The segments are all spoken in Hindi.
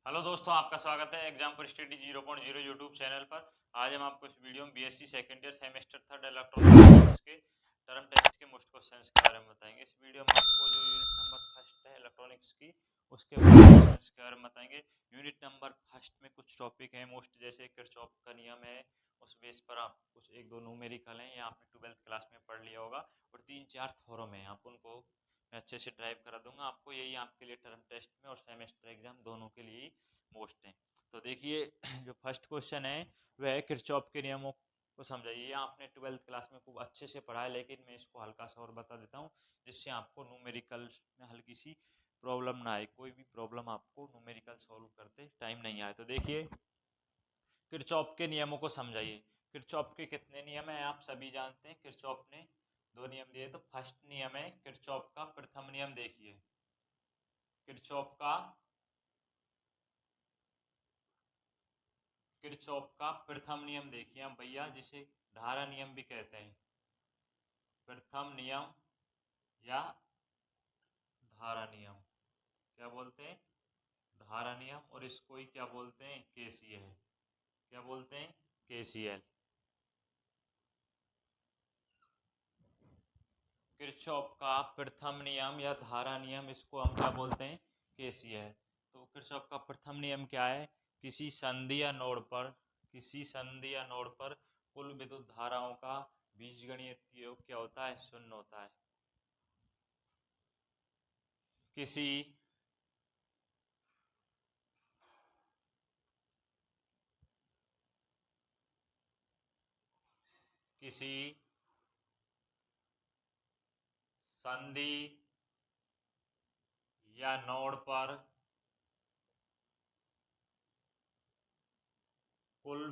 हेलो दोस्तों, आपका स्वागत है एग्जाम पर स्टडी 0.0 यूट्यूब चैनल पर। आज हम आपको इस वीडियो में BSc second year semester third electronics के टर्म टेस्ट के मोस्ट क्वेश्चंस के बारे में बताएंगे। इस वीडियो में आपको जो यूनिट नंबर फर्स्ट है इलेक्ट्रॉनिक्स की, उसके क्वेश्चंस के बारे में बताएंगे। यूनिट नंबर फर्स्ट में कुछ टॉपिक है मोस्ट, जैसे किरचॉफ का नियम है, उस बेस पर आप कुछ एक दो न्यूमेरिकल हैं, ये आपने 12th क्लास में पढ़ लिया होगा, और 3-4 थ्योरम है, आप उनको मैं अच्छे से ड्राइव करा दूंगा आपको। यही आपके लिए टर्म टेस्ट में और सेमेस्टर एग्जाम दोनों के लिए ही मोस्ट हैं। तो देखिए, जो फर्स्ट क्वेश्चन है वह है किरचॉफ के नियमों को समझाइए। ये आपने 12th क्लास में खूब अच्छे से पढ़ा है, लेकिन मैं इसको हल्का सा और बता देता हूँ, जिससे आपको न्यूमेरिकल में हल्की सी प्रॉब्लम ना आए, कोई भी प्रॉब्लम आपको न्यूमेरिकल सॉल्व करते टाइम नहीं आए। तो देखिए, किरचॉफ के नियमों को समझाइए। किरचॉफ के कितने नियम हैं आप सभी जानते हैं। किरचॉफ ने दो नियम दिए। तो फर्स्ट नियम है किरचॉफ का प्रथम नियम। देखिए, किरचॉफ का प्रथम नियम देखिए हम भैया, जिसे धारा नियम भी कहते हैं। प्रथम नियम या धारा नियम क्या बोलते हैं? धारा नियम। और इसको ही क्या बोलते हैं? केसीएल। क्या बोलते हैं? केसीएल। किरचॉफ का प्रथम नियम या धारा नियम, इसको हम क्या बोलते हैं? केसीएल। तो किरचॉफ का प्रथम नियम क्या है? किसी संधि या नोड पर कुल विद्युत धाराओं का बीजगणितीय योग क्या होता है? शून्य होता है। किसी किसी संधि या नोड पर कुल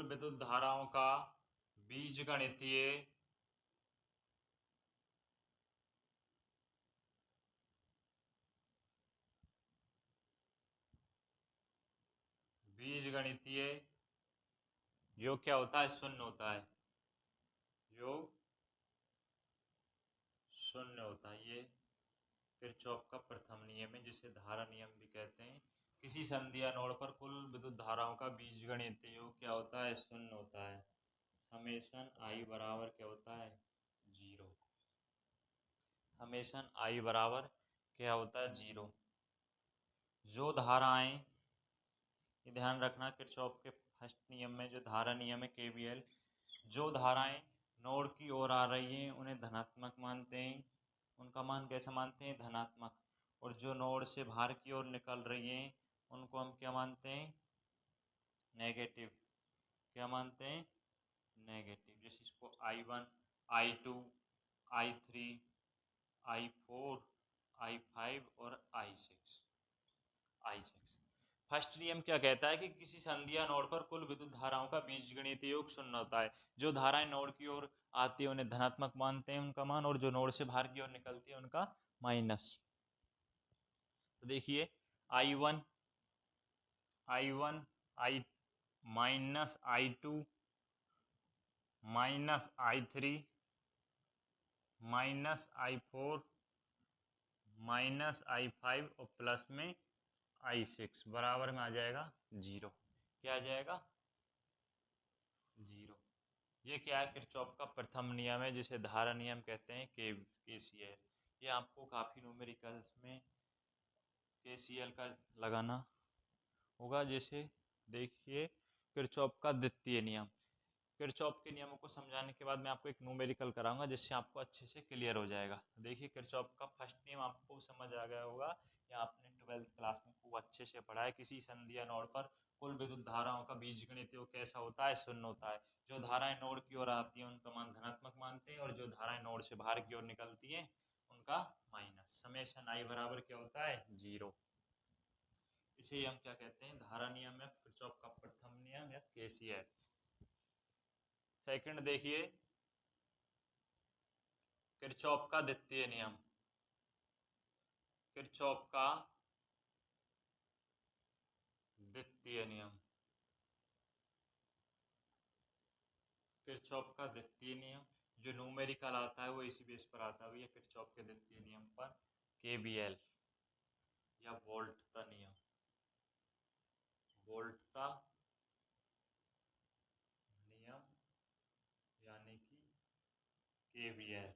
विद्युत धाराओं का बीजगणितीय बीजगणितीय योग क्या होता है? शून्य होता है। योग शून्य होता है। ये किरचॉफ का प्रथम नियम है, जिसे धारा नियम भी कहते हैं। किसी संधि या नोड पर कुल विद्युत धाराओं का बीजगणितीय योग क्या होता है? शून्य होता है। समेशन आई बराबर क्या होता है? जीरो। समेशन आई बराबर क्या होता है? जीरो। जो धाराएं, ये ध्यान रखना, किरचॉफ के फर्स्ट नियम में जो धारा नियम है केवीएल, जो धाराएं नोड की ओर आ रही हैं उन्हें धनात्मक मानते हैं। उनका मान कैसा मानते हैं? धनात्मक। और जो नोड से बाहर की ओर निकल रही हैं उनको हम क्या मानते हैं? नेगेटिव। क्या मानते हैं? नेगेटिव। जैसे इसको I1, I2, I3, I4, I5 और I6। फर्स्ट नियम क्या कहता है कि किसी संधि या नोड पर कुल विद्युत धाराओं का बीजगणितीय योग शून्य होता है। जो धाराएं नोड की ओर आती है उन्हें धनात्मक मानते हैं उनका मान, और जो नोड से बाहर की ओर निकलती है उनका माइनस। तो देखिए, I one I one I minus I2 minus I3 minus I4 minus I5 और प्लस में I6 बराबर में आ जाएगा जीरो। क्या आ जाएगा? जीरो। ये क्या है? किरचॉफ का प्रथम नियम है, जिसे धारा नियम कहते हैं, केसीएल। ये आपको काफ़ी न्यूमेरिकल्स में केसीएल का लगाना होगा। जैसे देखिए, किरचॉफ का द्वितीय नियम। किरचॉफ के नियमों को समझाने के बाद मैं आपको एक न्यूमेरिकल कराऊंगा, जिससे आपको अच्छे से क्लियर हो जाएगा। देखिए, किरचॉफ का फर्स्ट नियम आपको समझ आ गया होगा, या आपने 12th क्लास में खूब अच्छे से पढ़ा है। किसी संधि या नोड पर कुल विद्युत धाराओं का बीजगणितीय योग कैसा होता है? शून्य होता है। जो धाराएं नोड की ओर आती हैं उनका मान धनात्मक मानते हैं, और जो धाराएं नोड से बाहर की ओर निकलती हैं उनका माइनस। समेशन आई बराबर क्या होता है? जीरो। इसे हम क्या कहते हैं? धारा नियम या किरचॉफ का प्रथम नियम या केसीएल। सेकंड देखिए, किरचॉफ का द्वितीय नियम। किरचॉफ का द्वितीय नियम। किरचॉफ का द्वितीय नियम जो न्यूमेरिकल आता है वो इसी बेस पर आता है भैया, किरचॉफ के द्वितीय नियम पर, केबीएल या वोल्टता नियम, वोल्टता नियम यानी कि केबीएल।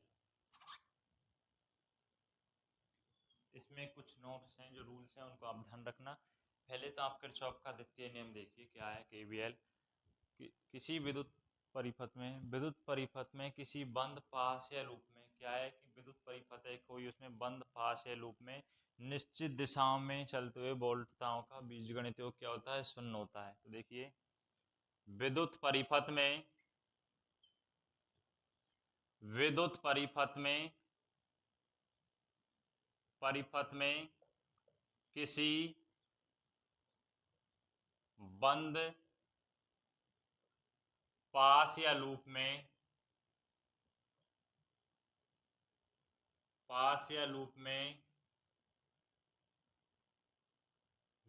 इसमें कुछ नोट्स हैं, जो रूल्स हैं उनको आप ध्यान रखना। पहले तो आप किरचॉफ का द्वितीय नियम देखिए क्या है, केबीएल। किसी विद्युत परिपथ में किसी बंद पास या लूप में, क्या है कि विद्युत परिपथ है कोई, उसमें बंद पास या लूप में निश्चित दिशाओं में चलते हुए वोल्टताओं का बीजगणित योग क्या होता है, शून्य होता है। तो देखिए विद्युत परिपथ में, विद्युत परिपथ में किसी बंद पास या लूप में, पास या लूप में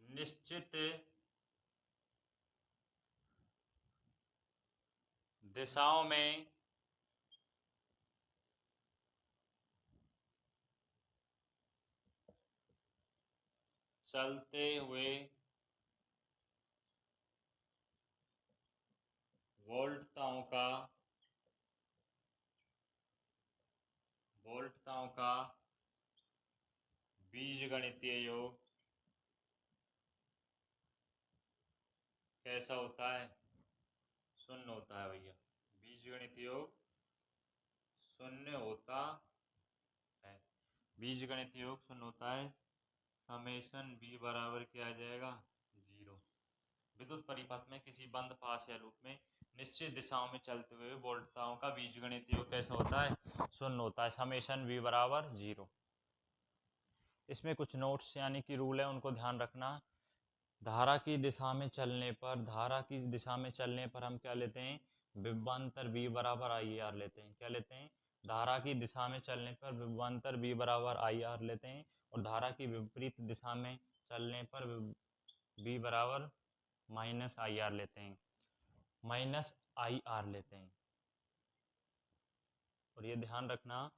निश्चित दिशाओं में चलते हुए वोल्टताओं का, वोल्टताओं का बीजगणितीय योग कैसा होता है, शून्य होता है भैया। बीजगणितीय योग शून्य होता है, बीजगणितीय योग शून्य होता है। समेशन बी बराबर क्या आ जाएगा, 0। विद्युत परिपथ में किसी बंद पास या लूप में निश्चित दिशाओं में चलते हुए वोल्टताओं का बीजगणितीय योग कैसा होता है, शून्य होता है। समेशन बी बराबर 0। इसमें कुछ नोट्स यानी कि रूल है, उनको ध्यान रखना। धारा की दिशा में चलने पर, धारा की दिशा में चलने पर हम क्या लेते हैं, विभवांतर V बराबर IR लेते हैं। क्या लेते हैं, धारा की दिशा में चलने पर विभवांतर V बराबर IR लेते हैं, और धारा की विपरीत दिशा में चलने पर V बराबर -IR लेते हैं, -IR लेते हैं। और ये ध्यान रखना,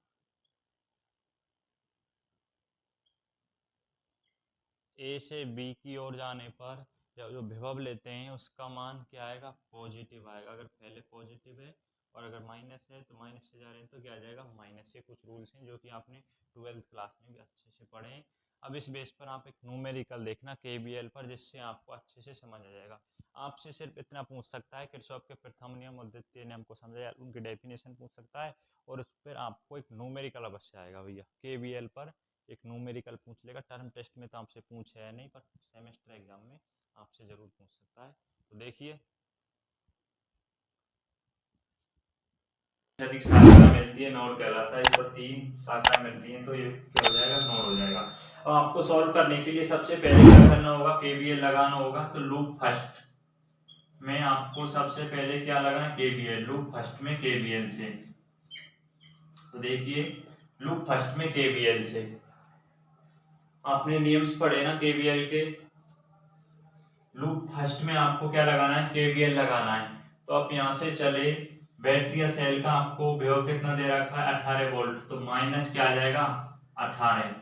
ए से बी की ओर जाने पर जब जो विभव लेते हैं उसका मान क्या आएगा, पॉजिटिव आएगा। अगर पहले पॉजिटिव है और अगर माइनस है तो माइनस से जा रहे हैं तो क्या आ जाएगा, माइनस। ये कुछ रूल्स हैं जो कि आपने 12th क्लास में भी अच्छे से पढ़े हैं। अब इस बेस पर आप एक न्यूमेरिकल देखना केबीएल पर, जिससे आपको अच्छे से समझ आ जाएगा। आपसे सिर्फ इतना पूछ सकता है, किरचॉफ के प्रथम नियम और द्वितीय नियम को समझा, उनकी डेफिनेशन पूछ सकता है, और उस पर आपको एक न्यूमेरिकल अवश्य आएगा भैया। केबीएल पर एक न्यूमेरिकल पूछ लेगा। टर्म टेस्ट में तो आपसे पूछ है नहीं, पर सेमेस्टर एग्जाम में आपसे जरूर पूछ सकता है। तो देखिए, अधिक शाखा मिलती है नोड कहलाता है। इस पर 3 शाखाएं मिलती हैं तो ये क्या हो जाएगा, नोड हो जाएगा। अब आपको सॉल्व करने के लिए सबसे पहले क्या करना होगा, केवीएल लगाना होगा। तो लूप फर्स्ट में आपको सबसे पहले क्या लगाना, केवीएल। लूप फर्स्ट में केवीएल से, तो देखिए लूप फर्स्ट में केवीएल से आपने नियम्स पढ़े ना केवीएल के। लूप फर्स्ट में आपको क्या लगाना है, केवीएल लगाना है। तो आप यहां से चले, बैटरी या सेल का आपको विभव कितना दे रखा है, 18 वोल्ट, तो माइनस क्या आ जाएगा, 18।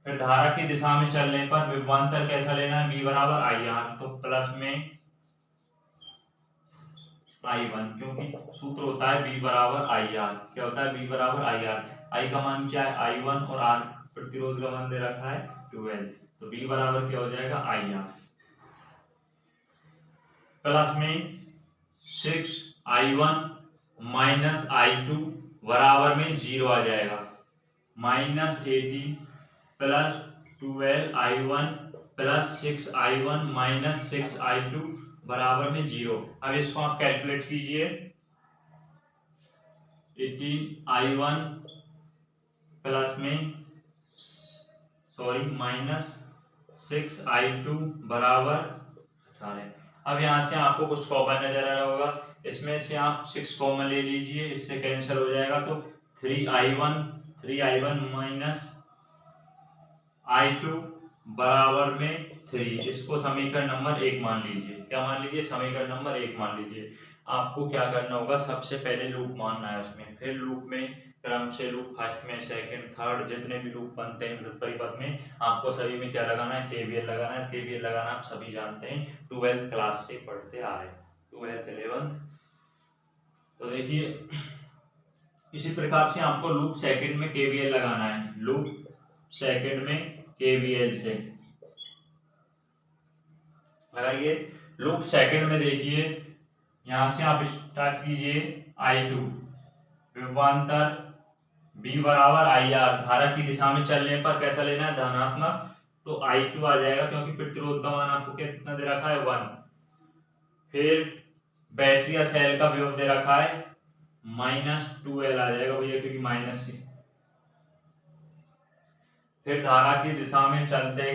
फिर धारा की दिशा में चलने पर विभवांतर कैसा लेना है, V बराबर IR, तो प्लस में I1, क्योंकि सूत्र होता है V बराबर IR। क्या होता है, V बराबर IR। I का मान क्या है, I1, और R प्रतिरोध का मान दे रखा है 12, तो V बराबर क्या हो जाएगा, IR। प्लस में 6I1 माइनस I2 बराबर में 0 आ जाएगा, -18 plus 12I1 plus 6I1 minus 6I2 बराबर में 0। अब इसको आप कैलकुलेट कीजिए। 18I1 प्लस में माइनस 6I2 बराबर 18। अब यहाँ से आपको कुछ कॉमन नजर आ रहा होगा, इसमें से आप 6 कॉमन ले लीजिए, इससे कैंसिल हो जाएगा। तो 3I1 माइनस I2 बराबर में 3। इसको समीकरण नंबर 1 मान लीजिए। क्या मान लीजिए? समीकरण नंबर 1 मान लीजिए। आपको क्या करना होगा, सबसे पहले लूप मानना है उसमें, फिर लूप में क्रम से लूप फर्स्ट में, सेकंड, थर्ड, जितने भी लूप बनते हैं विद्युत परिपथ में, आपको सभी में क्या लगाना है? केवीएल लगाना है। केवीएल लगाना आप सभी जानते हैं, 12th क्लास से पढ़ते आ रहे हैं, 12th 11th। तो देखिए इसी प्रकार से आपको लूप सेकंड में केवीएल लगाना है। लूप सेकंड में केवीएल से लगाइए। लूप सेकंड में देखिए, यहां से आप स्टार्ट कीजिए। I2 विभवांतर B बराबर IR, धारा की दिशा में चलने पर कैसा लेना है? धनात्मक। तो I2 आ जाएगा, क्योंकि प्रतिरोध का मान आपको कितना दे रखा है? 1। फिर बैटरी या सेल का विभव दे रखा है -2L आ जाएगा भैया, क्योंकि माइनस से। फिर धारा की दिशा में चलते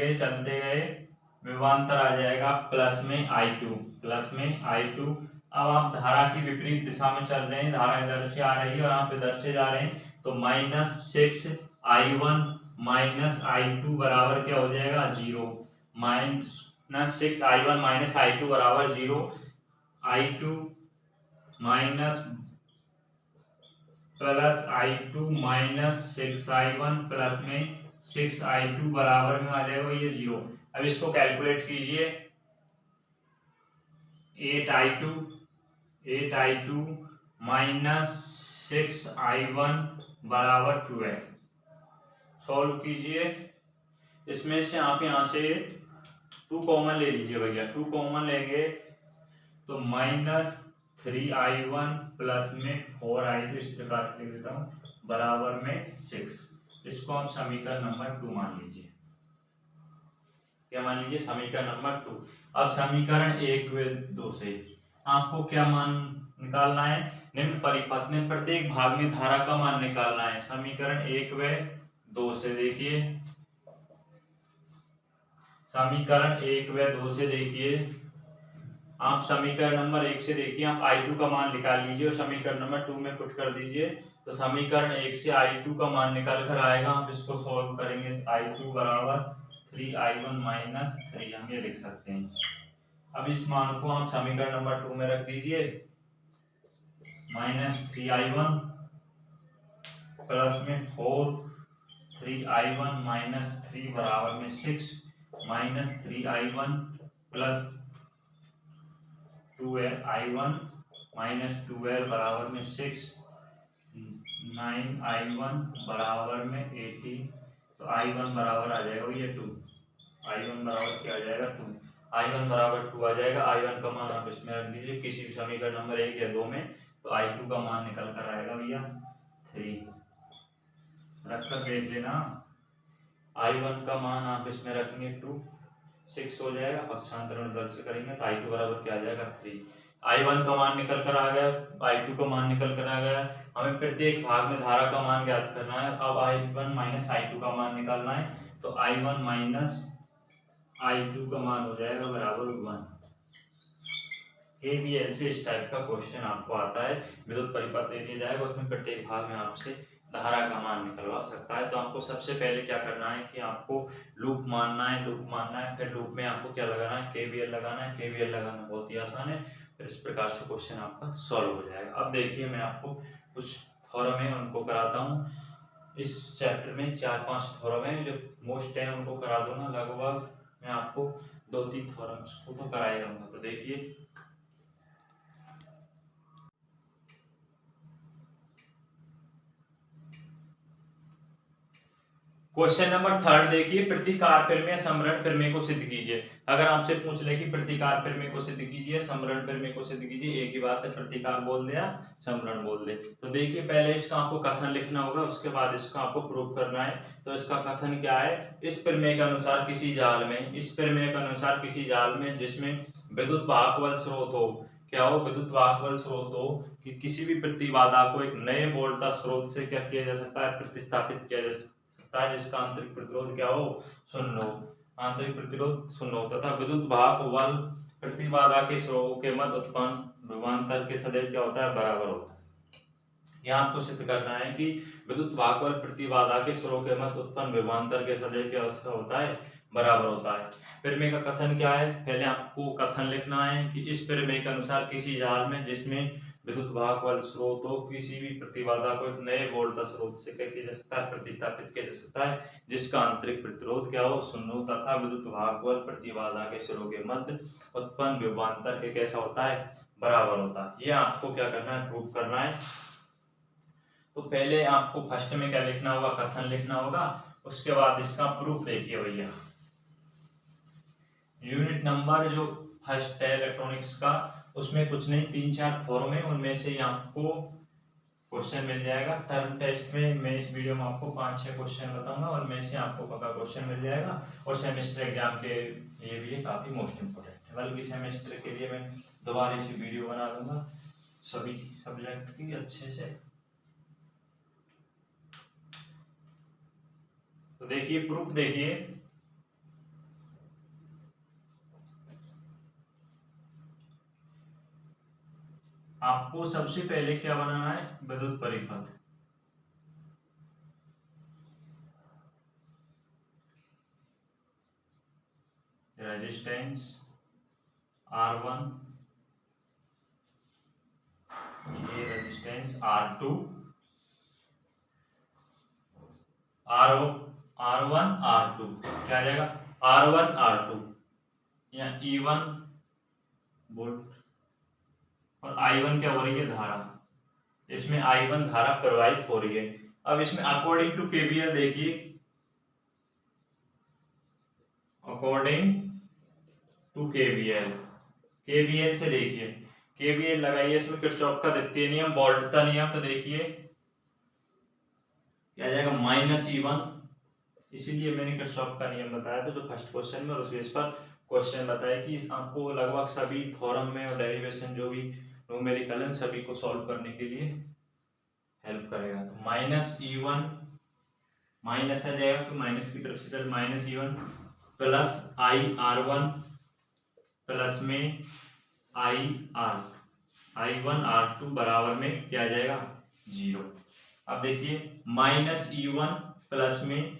गए विभवांतर आ जाएगा प्लस में I2। अब आप धारा की विपरीत दिशा में चल रहे हैं, धारा इधर से आ रही है और आप इधर से जा रहे हैं, तो -6I1 -I2 बराबर क्या हो जाएगा? 0। -6I1 -I2 बराबर 0। I2 minus plus I2 -6I1 plus में 6I2 बराबर में आ जाएगा ये 0। अब इसको कैलकुलेट कीजिए। 8I2 -6I1 बराबर 12। सॉल्व कीजिए। इसमें से आप यहाँ से 2 कॉमन ले लीजिए भैया। 2 कॉमन लेंगे तो -3I1 प्लस में 4I2, इस प्रकार से लिख देता हूँ, बराबर में 6। इसको हम समीकरण नंबर 2 मान लीजिए। क्या मान लीजिए? समीकरण नंबर 2। अब समीकरण 1 व 2 से आपको क्या मान निकालना है? निम्न परिपथ में प्रत्येक भाग में धारा का मान निकालना है। समीकरण 1 व 2 से देखिए, समीकरण 1 व 2 से देखिए, आप समीकरण नंबर 1 से देखिए, आप I2 का मान निकाल लीजिए और समीकरण नंबर 2 में पुट कर दीजिए। तो समीकरण 1 से I2 का मान निकल कर आएगा। आप इसको सॉल्व करेंगे तो I2 बराबर 3I1 -3 हम ये लिख सकते हैं। अब इस मान को हम समीकरण नंबर 2 में रख दीजिए। -3I1 प्लस में 4 3I1 -3 बराबर में 6 -3I1 प्लस 2I1 -2L बराबर में 6 9I1 बराबर में 80। तो I1 बराबर आ जाएगा भैया 2। I1 बराबर क्या आ जाएगा? 2। I1 बराबर 2 आ जाएगा। I1 का मान आप इसमें रख दीजिए किसी भी समीकरण नंबर 1 या 2 में, तो I2 का मान निकल कर आएगा भैया 3। रखकर देख लेना। I1 का मान आप इसमें रखेंगे 2, 6 हो जाएगा, पक्षांतरण दल से करेंगे तो I2 बराबर क्या आ जाएगा? 3। I1 का मान निकल कर आ गया, I2 का मान निकल कर आ गया। हमें प्रत्येक भाग में धारा का मान ज्ञात करना है। अब I1 -I2 का मान निकालना है, तो I1 -I2 का मान हो जाएगा बराबर 1। केवीएल से इस टाइप का क्वेश्चन आपको आता है, विद्युत परिपथ दे दिया जाएगा, उसमें प्रत्येक भाग में आपसे धारा का मान निकलवा सकता है। तो आपको सबसे पहले क्या करना है कि आपको लूप मानना है, फिर लूप में आपको क्या लगाना है? केवीएल लगाना है। केवीएल लगाना बहुत ही आसान है। फिर इस प्रकार से क्वेश्चन आपका सॉल्व हो जाएगा। अब देखिए, मैं आपको कुछ थ्योरम है उनको कराता हूँ। इस चैप्टर में 4-5 थ्योरम है जो मोस्ट है, उनको करा दूंगा। लगभग मैं आपको 2-3 थ्योरम्स को तो करा ही रहूंगा। तो देखिए, क्वेश्चन नंबर 3 देखिए, प्रतिकार प्रमेय समरण प्रमेय को सिद्ध कीजिए। अगर आपसे पूछ ले कि प्रतिकार प्रमेय को सिद्ध कीजिए, समरण प्रमेय को सिद्ध कीजिए, एक ही बात है, प्रतिकार बोल दे या समरण बोल दे। तो देखिए, पहले इसका आपको कथन लिखना होगा, उसके बाद इसका आपको प्रूफ करना है। तो इसका कथन क्या है? इस प्रमेय के अनुसार किसी जाल में जिसमें विद्युत वाहक बल स्रोत हो, क्या हो? विद्युत वाहक बल स्रोत हो, कि किसी भी प्रतिबाधा को एक नए वोल्टेज स्रोत से क्या किया जा सकता है? प्रतिस्थापित किया जा सकता है, जिसका आंतरिक प्रतिरोध क्या हो? शून्य हो। आंतरिक प्रतिरोध शून्य हो तथा विद्युत वाहक बल प्रतिबाधा के स्रोत के मध्य उत्पन्न विभवांतर के सदैव क्या होता है? बराबर होता है। यहाँ आपको सिद्ध करना है कि विद्युत वाहक बल प्रतिबाधा के स्रोत के मध्य उत्पन्न विभवांतर के सदैव क्या होता है? बराबर होता है। प्रमेय का कथन क्या है? पहले आपको कथन लिखना है कि इस प्रमेय के अनुसार किसी जाल में जिसमें विद्युत वाहक वाले स्रोत हो, किसी भी प्रतिबाधा को एक नए वोल्टेज स्रोत से क्या किया जा सकता है? प्रतिस्थापित किया जा सकता है, जिसका आंतरिक प्रतिरोध क्या हो? शून्य हो, तथा विद्युत वाहक वाले प्रतिबाधा के सिरों के मध्य उत्पन्न विभवांतर के कैसा होता है? बराबर होता है। ये आपको क्या करना है? प्रूव करना है। तो पहले आपको फर्स्ट में क्या लिखना होगा? कथन लिखना होगा। उसके बाद इसका प्रूफ देखिए भैया। यूनिट नंबर जो फर्स्ट है इलेक्ट्रॉनिक्स का, उसमें कुछ नहीं, 3-4 थ्योरम है, उनमें से आपको क्वेश्चन मिल जाएगा। टर्म टेस्ट में मैं इस वीडियो में आपको 5-6 क्वेश्चन बताऊंगा और में से आपको पक्का क्वेश्चन मिल जाएगा। और सेमेस्टर एग्जाम के लिए भी ये काफी मोस्ट इंपोर्टेंट है, बल्कि सेमेस्टर के लिए मैं दोबारा इसी वीडियो बना दूंगा सभी सब्जेक्ट की अच्छे से। तो देखिए प्रूफ देखिए। आपको सबसे पहले क्या बनाना है? विद्युत परिपथ। रेजिस्टेंस R1, ये रेजिस्टेंस R2, R1 R2 क्या आ जाएगा? R1 R2 या E1 वोल्ट और I1 क्या हो रही है? धारा। इसमें I1 धारा प्रवाहित हो रही है। अब इसमें अकॉर्डिंग टू KVL देखिए, अकॉर्डिंग टू KVL से देखिए, KVL लगाइए, इसमें किरचॉफ का द्वितीय नियम, वोल्टता नियम। तो देखिए क्या आ जाएगा? -E1। इसीलिए मैंने किरचॉफ का नियम बताया था जो फर्स्ट क्वेश्चन में, और उस बेस पर क्वेश्चन बताया कि आपको लगभग सभी थ्योरम में और डेरिवेशन जो भी न्यूमेरिकल है सभी को सॉल्व करने के लिए हेल्प करेगा। तो -E1 माइनस आ जाएगा, तो माइनस की तरफ से चल -E1 प्लस I1 प्लस में I1 R2 बराबर में क्या आ जाएगा? 0। अब देखिए -E1 प्लस में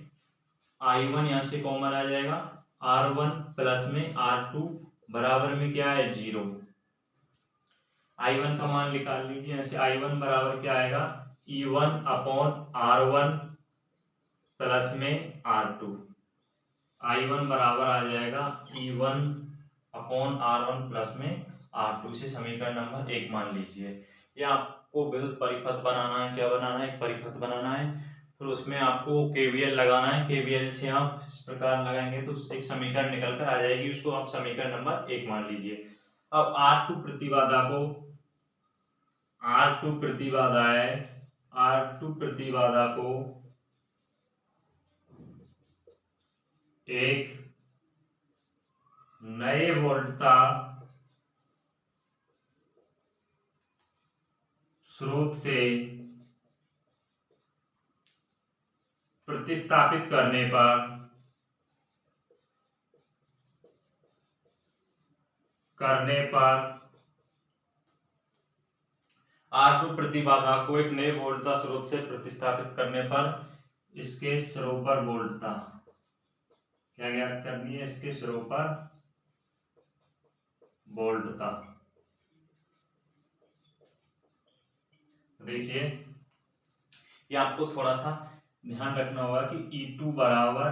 I1 यहाँ से कॉमन आ जाएगा, R1 प्लस में R2 बराबर में क्या है? 0। I1 का मान निकाल लीजिए, यहाँ से I1 बराबर क्या आएगा? E1 अपॉन R1 प्लस में R2। I1 बराबर आ जाएगा E1 अपॉन R1 प्लस में R2 से समीकरण नंबर 1 मान लीजिए। ये आपको विद्युत परिपथ बनाना है। क्या बनाना है? एक परिपथ बनाना है। फिर उसमें आपको KVL लगाना है। KVL से आप इस प्रकार लगाएंगे तो एक समीकरण निकल कर आ जाएगी, उसको आप समीकरण नंबर 1 मान लीजिए। अब R2 प्रतिबाधा को, R2 प्रतिबाधा है, R2 प्रतिबाधा को एक नए वोल्टता स्रोत से प्रतिस्थापित करने पर R2 प्रतिबाधा को एक नए वोल्टता स्रोत से प्रतिस्थापित करने पर इसके सिरों पर वोल्टता क्या ज्ञात करनी है? इसके सिरों पर वोल्टता। देखिए ये आपको थोड़ा सा ध्यान रखना होगा कि E2 बराबर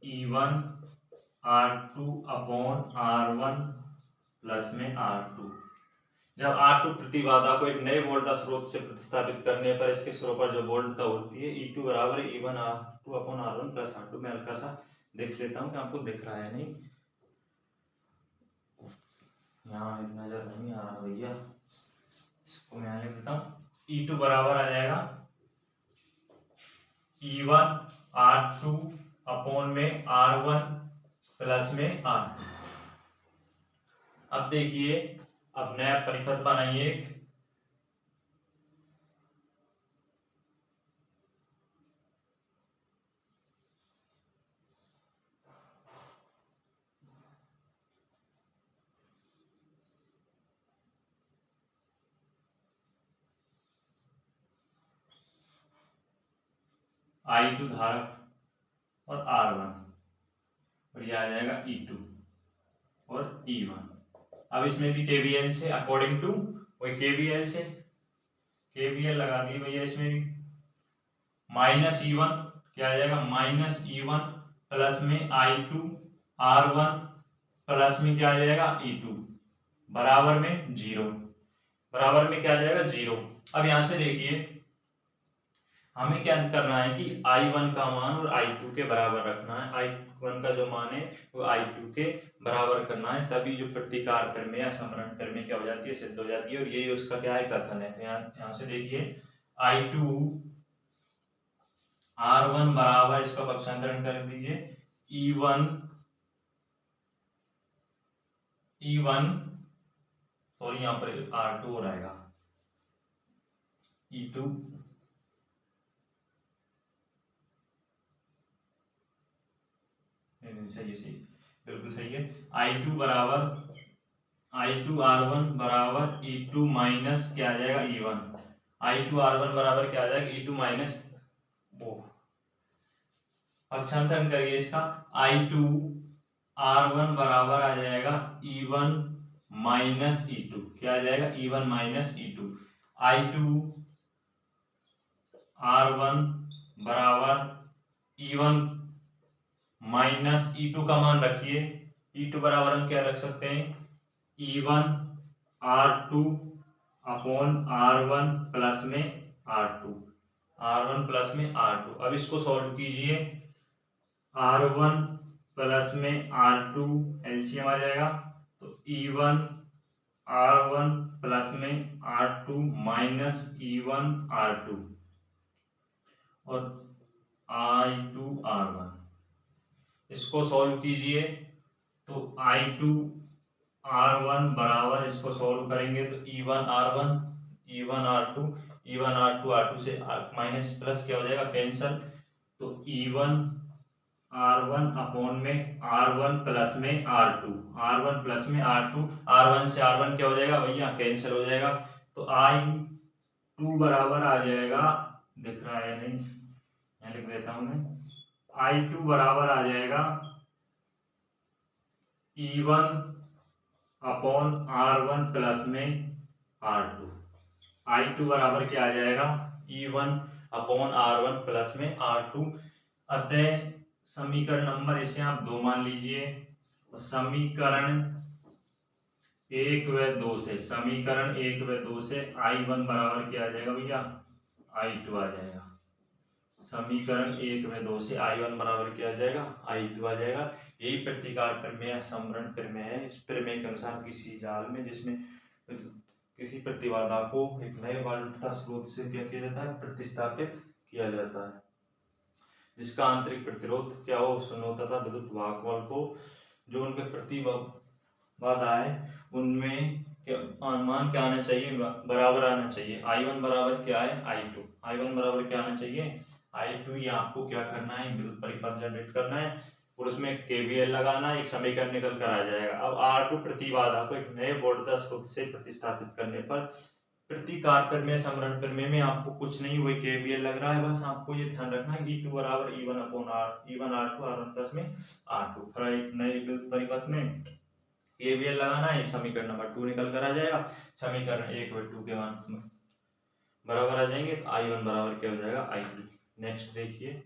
E1 R2 upon R1 plus में R2। जब R2 प्रतिबाधा को एक नए वोल्टता स्रोत से प्रतिस्थापित करने पर इसके सिरों पर जो वोल्टता होती है E2 बराबर E1 R2 upon R1 plus R2। मैं हल्का सा देख लेता हूँ कि आपको दिख रहा है नहीं, यहाँ नजर नहीं आ रहा भैया, इसको मैं यहाँ लिख देता हूँ। E2 बराबर आ जाएगा E1 R2 अपॉन में R1 प्लस में R2। अब देखिए, अब नया परिपथ बनाइए एक। I2 धारक और R1 और ये आ जाएगा E2 और E1। अब इसमें भी KVL से अकॉर्डिंग टू वही KVL से KVL लगा दी भैया, इसमें भी -E1 क्या आ जाएगा, -E1 प्लस में I2 R1 प्लस में क्या आ जाएगा E2 बराबर में 0, बराबर में क्या आ जाएगा 0। अब यहां से देखिए हमें क्या करना है कि I1 का मान और I2 के बराबर रखना है। I1 का जो मान है वो I2 के बराबर करना है, तभी जो प्रतिकार प्रमेय या समरण प्रमेय क्या हो जाती है, सिद्ध हो जाती है। और ये उसका क्या है, कथन है। तो यहाँ से देखिए I2 R1 बराबर, इसका पक्षांतरण कर दीजिए, E1 सॉरी यहाँ पर R2 हो रहेगा, E2 सही सही बिल्कुल सही है। I2 बराबर I2 R1 बराबर E2 माइनस क्या आ जाएगा E1। I2 R1 बराबर क्या आ जाएगा E2 माइनस, वो पक्षांतरण करिए इसका, I2 R1 बराबर आ जाएगा E1 माइनस E2, क्या आ जाएगा E1 minus E2। I2 R1 बराबर E1 माइनस E2 का मान रखिए, E2 बराबर हम क्या रख सकते हैं, E1 R2 upon R1 plus में R2, R1 प्लस में R2। अब इसको सॉल्व कीजिए, R1 प्लस में R2 एलसीएम आ जाएगा, तो E1 R1 प्लस में R2 माइनस E1 R2 और I2 R1, इसको सॉल्व कीजिए तो I2 R1 बराबर, इसको सॉल्व करेंगे तो E1 R1 E1 R2 E1 R2 R2 से माइनस प्लस क्या हो जाएगा, कैंसल, तो E1 R1 अपॉन में R1 प्लस में R2, R1 प्लस में R2, R1 से R1 क्या हो जाएगा भैया, कैंसिल हो जाएगा। तो I2 बराबर आ जाएगा, दिख रहा है नहीं, यहाँ लिख देता हूं मैं, I2 बराबर आ जाएगा E1 अपॉन R1 प्लस में R2। I2 बराबर क्या आ जाएगा, E1 अपॉन R1 प्लस में R2। अतः समीकरण नंबर इसे आप 2 मान लीजिए, समीकरण 1 व 2 से, समीकरण 1 व 2 से I1 बराबर क्या आ जाएगा भैया, I2 आ जाएगा। समीकरण 1 व 2 से I1 बराबर क्या आ जाएगा, I2 आ जाएगा। यही प्रतिकार प्रमेय समरण प्रमेय है। इस प्रमेय के अनुसार किसी जाल में जिसमें किसी प्रतिबाधा को एक नए वोल्टता स्रोत से क्या किया जाता है, प्रतिस्थापित किया जाता है, जिसका आंतरिक प्रतिरोध क्या हो, शून्य होता था। विद्युत वाहक बल को जो उनके प्रतिबाधा है उनमें मान क्या आना चाहिए, बराबर आना चाहिए। I1 बराबर क्या है, I2, I1 बराबर क्या आना चाहिए, I2। ये आपको क्या करना है, विद्युत परिपथ जनरेट करना है और उसमें KVL लगाना है, एक समीकरण निकल कर आ जाएगा। अब R2 प्रतिबाधा को एक नए वोल्टता स्रोत से प्रतिस्थापित करने पर प्रतिकार प्रमेय समरण प्रमेय में आपको कुछ नहीं, वही KVL लग रहा है। बस आपको ये ध्यान रखना है E2 बराबर E1 upon E1 R2 R1 plus में R2, फिर एक नए विद्युत परिपथ में KVL लगाना है, एक समीकरण नंबर 2 निकल कर आ जाएगा। समीकरण 1 व 2 के मान बराबर आ जाएंगे, तो I1 बराबर क्या हो जाएगा, I2। नेक्स्ट देखिए,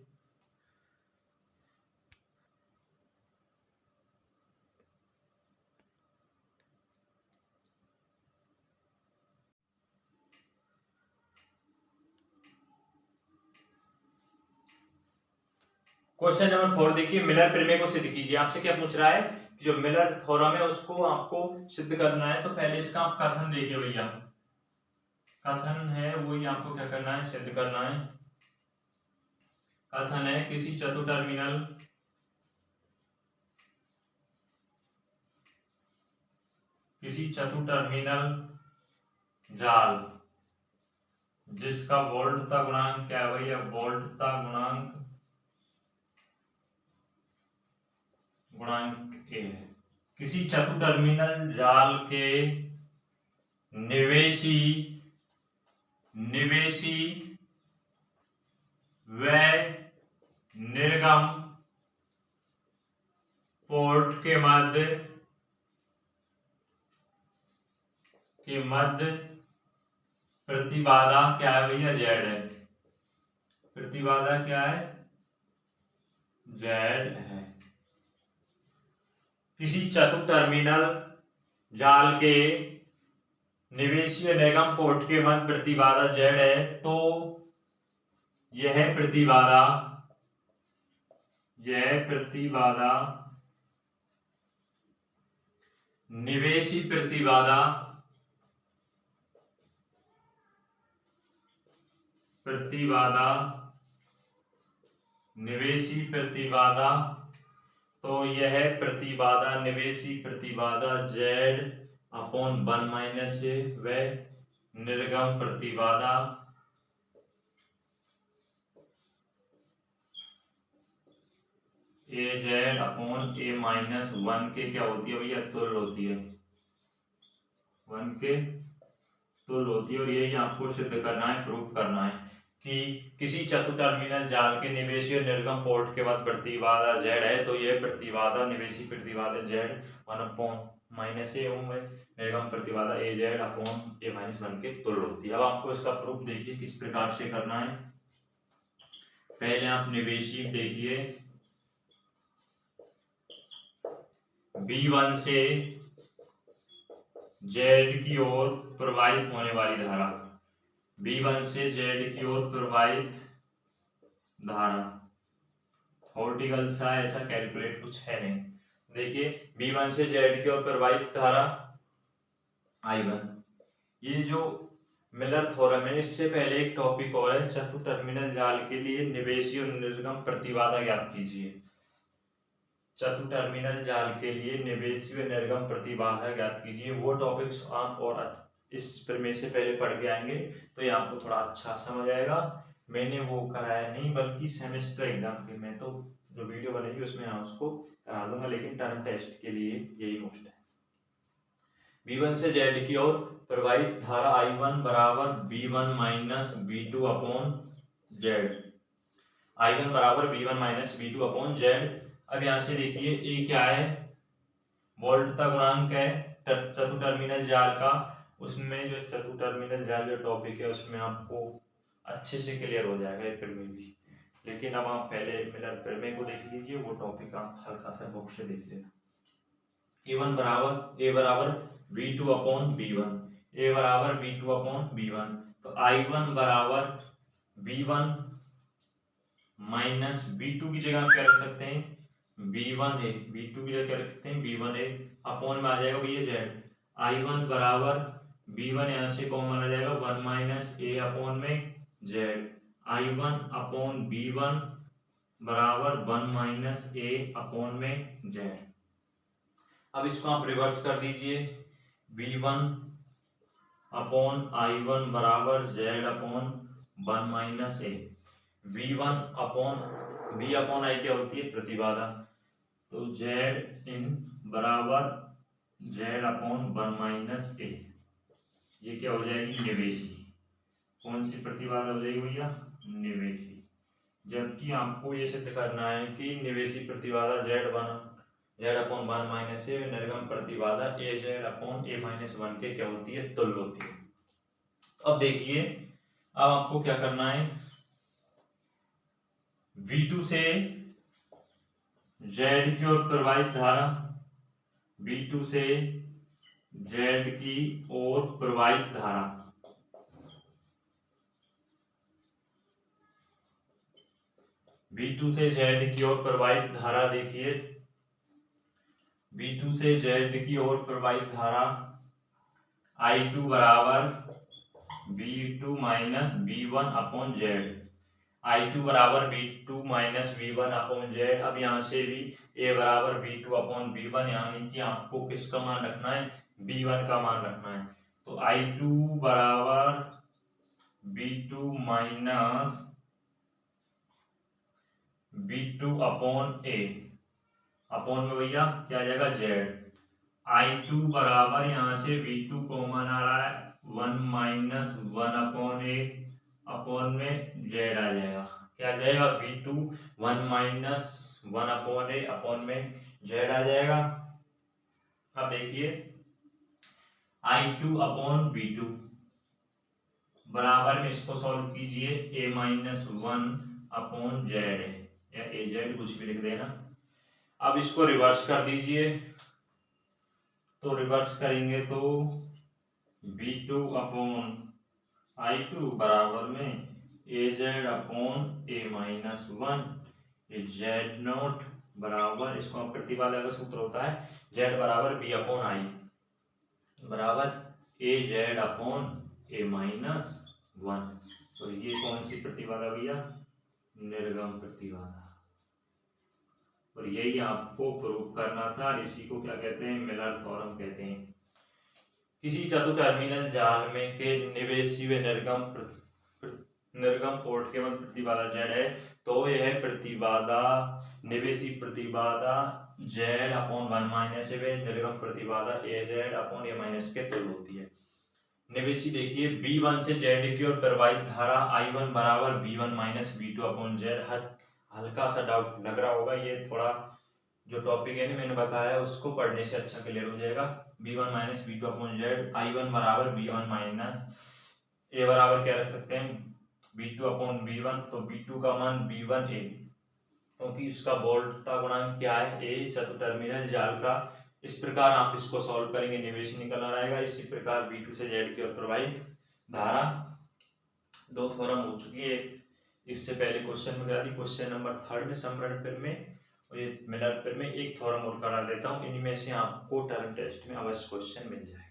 क्वेश्चन नंबर 4 देखिए, मिलर प्रमेय को सिद्ध कीजिए। आपसे क्या पूछ रहा है कि जो मिलर थ्योरम है उसको आपको सिद्ध करना है। तो पहले इसका आप कथन देखिए भैया, कथन है वही आपको क्या करना है, सिद्ध करना है। कथन है किसी चतु टर्मिनल जाल जिसका वोल्टता गुणांक क्या है भैया, वोल्टता गुणांक ए है। किसी चतु टर्मिनल जाल के निवेशी व निर्गम पोर्ट के मध्य प्रतिबाधा क्या है भैया, जेड है। प्रतिबाधा क्या है, जेड है। किसी चतुर टर्मिनल जाल के निवेशीय निगम पोर्ट के मध्य प्रतिबाधा जेड है, तो यह प्रतिबाधा निवेशी प्रतिबाधा, तो यह निवेशी प्रतिबाधा जेड अपॉन 1 माइनस ए व निर्गम प्रतिबाधा ए जेड अपॉन ए माइनस 1 के क्या होती है भैया, तुल्य होती है। 1 के तुल्य होती है। और यही आपको सिद्ध करना है, प्रूफ करना है कि किसी चतुर टर्मिनल जाल के निवेशी और निर्गम पोर्ट के बाद प्रतिबाधा जेड है, तो यह प्रतिबाधा निवेशी प्रतिबाधा जेड 1 अपॉन माइनस ए ओम है, निर्गम प्रतिबाधा ए जेड अपॉन ए माइनस 1 के तुल्य होती है। अब आपको इसका प्रूफ देखिए किस प्रकार से करना है। पहले आप निवेशी देखिए, B1 से जेड की ओर प्रवाहित होने वाली धारा, B1 से जेड की ओर प्रवाहित धारा, थोड़ेटिकल सा ऐसा कैलकुलेट कुछ है नहीं। देखिए B1 से जेड की ओर प्रवाहित धारा I1, ये जो मिलर थ्योरम है, इससे पहले एक टॉपिक और है, चतुर टर्मिनल जाल के लिए निवेशी और निर्गम प्रतिबाधा ज्ञात कीजिए। चतुर टर्मिनल जाल के लिए निवेशी व निर्गम प्रतिबाधा ज्ञात कीजिए। वो टॉपिक्स आप और इस प्रमेय से पहले पढ़ के आएंगे तो ये आपको थोड़ा अच्छा समझ आएगा। मैंने वो कराया नहीं, बल्कि सेमेस्टर एग्जाम के में तो जो वीडियो बनेगी उसमें मैं उसको करा दूंगा, लेकिन टर्म टेस्ट के लिए यही मोस्ट है। B1 से Z की ओर प्रवाहित धारा I1 बराबर B1 minus B2 upon Z, I1 बराबर B1 minus B2 upon Z। अब यहाँ से देखिए ए क्या है, वोल्टता गुणांक है चतुर टर्मिनल जाल का। उसमें जो चतुर टर्मिनल जाल जो टॉपिक है उसमें आपको अच्छे से क्लियर हो जाएगा ये प्रमेय भी, लेकिन अब आप पहले मिलर प्रमेय को देख लीजिए, वो टॉपिक आप हल्का सा बुक से देख लेना। ए बराबर B2 अपॉन B1, ए बराबर B2 अपॉन B1, तो I1 बराबर B1 माइनस B2 की जगह क्या रख सकते हैं, B1 ए, B2 की जगह क्या रख सकते हैं, B1 ए, अपॉन में आ जाएगा ये Z। I1 बराबर B1 यहाँ से कॉमन आ जाएगा 1 माइनस ए अपॉन में Z, I1 अपॉन B1 बराबर 1 माइनस ए अपॉन में Z। अब इसको आप रिवर्स कर दीजिए, B1 अपॉन I1 बराबर Z upon 1 minus A, V1 upon B upon I क्या होती है, प्रतिबाधा, तो Z इन बराबर Z अपॉन 1 माइनस ए, ये क्या हो जाएगी, निवेशी। कौन सी प्रतिबाधा हो जाएगी भैया, निवेशी। जबकि आपको ये सिद्ध करना है कि निवेशी प्रतिबाधा Z अपॉन 1 माइनस ए, निर्गम प्रतिबाधा ए Z अपॉन ए माइनस 1 के क्या होती है, तुल्य होती है। अब देखिए अब आपको क्या करना है, V2 से Z की ओर प्रवाहित धारा, B2 से Z की ओर प्रवाहित धारा, B2 से Z की ओर प्रवाहित धारा, देखिए B2 से Z की ओर प्रवाहित धारा I2 बराबर B2 minus B1 upon Z, I2 बराबर B2 minus B1 upon Z। अब यहाँ से भी A बराबर B2 अपॉन B1, यानी कि आपको किसका मान रखना है, B1 का मान रखना है। तो I2 बराबर B2 minus B2 upon A, upon में भैया क्या आ जाएगा, Z। I2 बराबर यहाँ से V2 कॉमन आ रहा है 1 माइनस 1 अपॉन A, अपॉन में Z आ जाएगा। क्या आ जाएगा V2 1 माइनस 1 अपॉन ए अपॉन में जेड आ जाएगा। अब देखिए I2 अपॉन V2 बराबर में इसको सॉल्व कीजिए a माइनस 1 अपॉन जेड है या ए जेड कुछ भी लिख देना। अब इसको रिवर्स कर दीजिए, तो रिवर्स करेंगे तो V2 अपॉन I2 बराबर में ए जेड अपॉन ए माइनस 1 जेड नोट बराबर, इसको प्रतिबाधा का सूत्र होता है जेड बराबर बी अपॉन आई बराबर ए जेड अपॉन ए माइनस 1। तो ये कौन सी प्रतिबाधा भैया, निर्गम प्रतिबाधा। और यही आपको प्रूव करना था, इसी को क्या कहते हैं, मिलर थ्योरम कहते हैं। किसी चतुर टर्मिनल जाल में के निवेशी व निर्गम पोर्ट के मध्य प्रतिबाधा जेड है, तो यह प्रतिबाधा निवेशी प्रतिबाधा जेड अपॉन 1 माइनस ए निर्गम प्रतिबाधा ए जेड अपॉन ए माइनस के तुल्य होती है। निवेशी देखिए B1 से जेड की ओर प्रवाहित धारा I1 बराबर B1 minus B2 upon Z. हल्का सा डाउट लग रहा होगा, ये थोड़ा जो टॉपिक है ना मैंने बताया उसको पढ़ने से अच्छा क्लियर हो जाएगा। B1 minus B2 upon Z, I1 बराबर B1 माइनस ए बराबर क्या रख सकते हैं B2 अपॉन B1, तो B2 का मान B1 ए, क्योंकि उसका वोल्टता गुणांक क्या है ए, चतुर टर्मिनल जाल का। इस प्रकार आप इसको सॉल्व करेंगे, निवेश निकल आएगा। इसी प्रकार B2 से जेड की ओर प्रवाहित धारा, दो थ्योरम हो चुकी है। इससे पहले क्वेश्चन में करा दी, क्वेश्चन नंबर 3 में समरण फिर में और ये मिलर फिर में एक थ्योरम और करा देता हूं, इनमें से आपको टर्म टेस्ट में अवश्य क्वेश्चन मिल जाएगा।